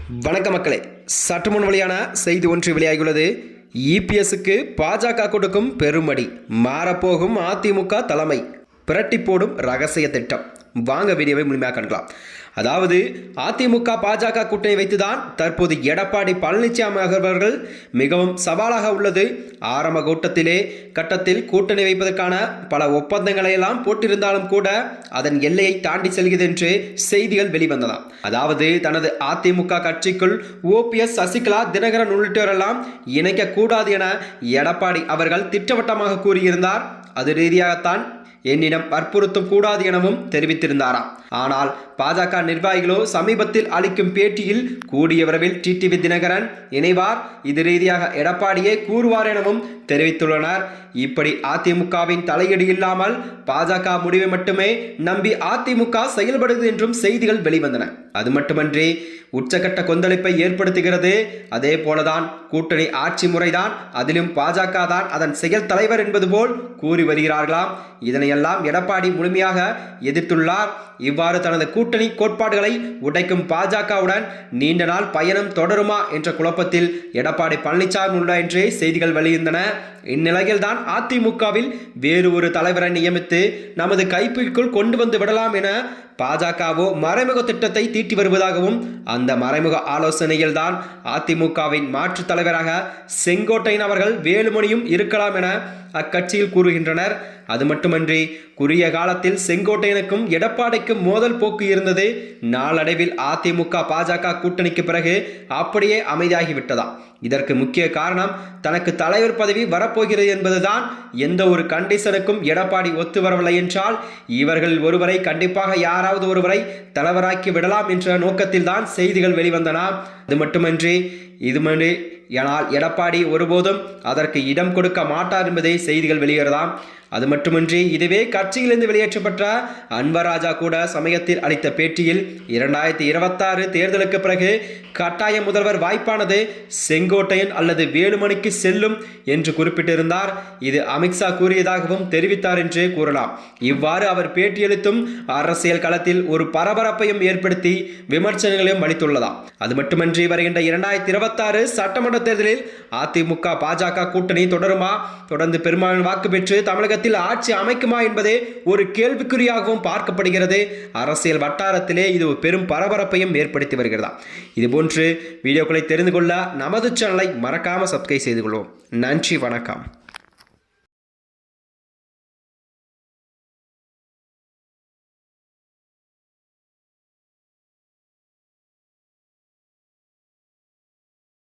வணக்க மக்களே, சற்று முன் வெளியான செய்தி ஒன்று வெளியாகியுள்ளது. இபிஎஸ்க்கு பாஜக கொடுக்கும் பெருமடி, மாறப்போகும் அதிமுக தலைமை, பிரட்டி போடும் ரகசிய திட்டம். வாங்க வீடியோவை முழுமையாக காணலாம். அதாவது அதிமுக பாஜக கூட்டணி வைத்துதான் தற்போது எடப்பாடி பழனிசாமி அவர்கள் மிகவும் சவாலாக உள்ளது. ஆரம்ப கட்டத்தில் கூட்டணி வைப்பதற்கான பல ஒப்பந்தங்களை எல்லாம் போட்டிருந்தாலும் கூட அதன் எல்லையை தாண்டி செல்கிறது என்று செய்திகள் வெளிவந்ததாம். அதாவது தனது அதிமுக கட்சிக்குள் ஓபிஎஸ், சசிகலா, தினகரன் உள்ளிட்டோரெல்லாம் இணைக்க கூடாது என எடப்பாடி அவர்கள் திட்டவட்டமாக கூறியிருந்தார். அது ரீதியாகத்தான் என்னிடம் வற்புறுத்தும் கூடாது எனவும் தெரிவித்திருந்தாராம். ஆனால் பாஜக நிர்வாகிகளோ சமீபத்தில் அளிக்கும் பேட்டியில் கூடிய விரைவில் டிடிவி தினகரன் இணைவார், இது ரீதியாக எடப்பாடியே கூறுவார் எனவும் தெரிவித்துள்ளனர். இப்படி அதிமுகவின் தலையீடு இல்லாமல் பாஜக முடிவை மட்டுமே நம்பி அதிமுக செயல்படுகிறது என்றும் செய்திகள் வெளிவந்தன. அது மட்டுமன்றி உச்சகட்ட கொந்தளிப்பை ஏற்படுத்துகிறது. அதே போலதான் கூட்டணி ஆட்சி முறைதான், அதிலும் பாஜக தான் அதன் செயல் தலைவர் என்பது போல் கூறி வருகிறார்களாம். இதனையெல்லாம் எடப்பாடி முழுமையாக எதிர்த்துள்ளார். இவ்வாறு தனது கூட்டணி கோட்பாடுகளை உடைக்கும் பாஜகவுடன் நீண்ட நாள் பயணம் தொடருமா என்ற குழப்பத்தில் எடப்பாடி பழனிசாமி உள்ளார் என்று செய்திகள் வெளியிருந்தன. இந்நிலையில் தான் அதிமுகவில் வேறு ஒரு தலைவரை நியமித்து நமது கைப்பிற்குள் கொண்டு வந்து விடலாம் என பாஜகவோ மறைமுக திட்டத்தை தீட்டி வருவதாகவும், அந்த மறைமுக ஆலோசனையில் தான் அதிமுகவின் மாற்று தலைவராக செங்கோட்டையன் அவர்கள் வேலுமணியும் இருக்கலாம் என அக்கட்சியில் கூறுகின்றனர். அது மட்டுமன்றி குறுகிய காலத்தில் செங்கோட்டையனுக்கும் எடப்பாடிக்கும் மோதல் போக்கு இருந்தது. நாளடைவில் அதிமுக பாஜக கூட்டணிக்கு பிறகு அப்படியே அமைதியாகிவிட்டதாம். இதற்கு முக்கிய காரணம் தனக்கு தலைவர் பதவி வரப்போகிறது என்பதுதான். எந்த ஒரு கண்டிஷனுக்கும் எடப்பாடி ஒத்து வரவில்லை என்றால் இவர்கள் ஒருவரை கண்டிப்பாக யாராவது ஒருவரை தலைவராக்கி விடலாம் என்ற நோக்கத்தில் தான் செய்திகள் வெளிவந்தன. அது மட்டுமன்றி ஆனால் எடப்பாடி ஒருபோதும் அதற்கு இடம் கொடுக்க மாட்டார் என்பதை செய்திகள் வெளியேறதாம். அது மட்டுமின்றி இதுவே கட்சியிலிருந்து வெளியேற்றப்பட்ட அன்வராஜா கூட சமயத்தில் அளித்த பேட்டியில் 2026 தேர்தலுக்கு பிறகு கட்டாய முதல்வர் வாய்ப்பானது செங்கோட்டையன் அல்லது வேலுமணிக்கு செல்லும் என்று குறிப்பிட்டிருந்தார். இது அமித்ஷா கூறியதாகவும் தெரிவித்தார் என்று கூறலாம். இவ்வாறு அவர் பேட்டியளித்தும் அரசியல் களத்தில் ஒரு பரபரப்பையும் ஏற்படுத்தி விமர்சனங்களையும் அளித்துள்ளதாம். அது மட்டுமின்றி வருகின்ற 2026 சட்டமன்ற தேர்தலில் அதிமுக பாஜக கூட்டணி தொடருமா, தொடர்ந்து பெரும்பான்மை வாக்கு பெற்று தமிழகத்தில் ஆட்சி அமைக்குமா என்பதே ஒரு கேள்விக்குறியாகவும் பார்க்கப்படுகிறது. அரசியல் வட்டாரத்திலே இது பெரும் பரபரப்பையும் ஏற்படுத்தி வருகிறதா. இதுபோன்று வீடியோக்களை தெரிந்து கொள்ள நமது சேனலை மறக்காம சப்ஸ்கிரைப் செய்து கொள்வோம். நன்றி, வணக்கம்.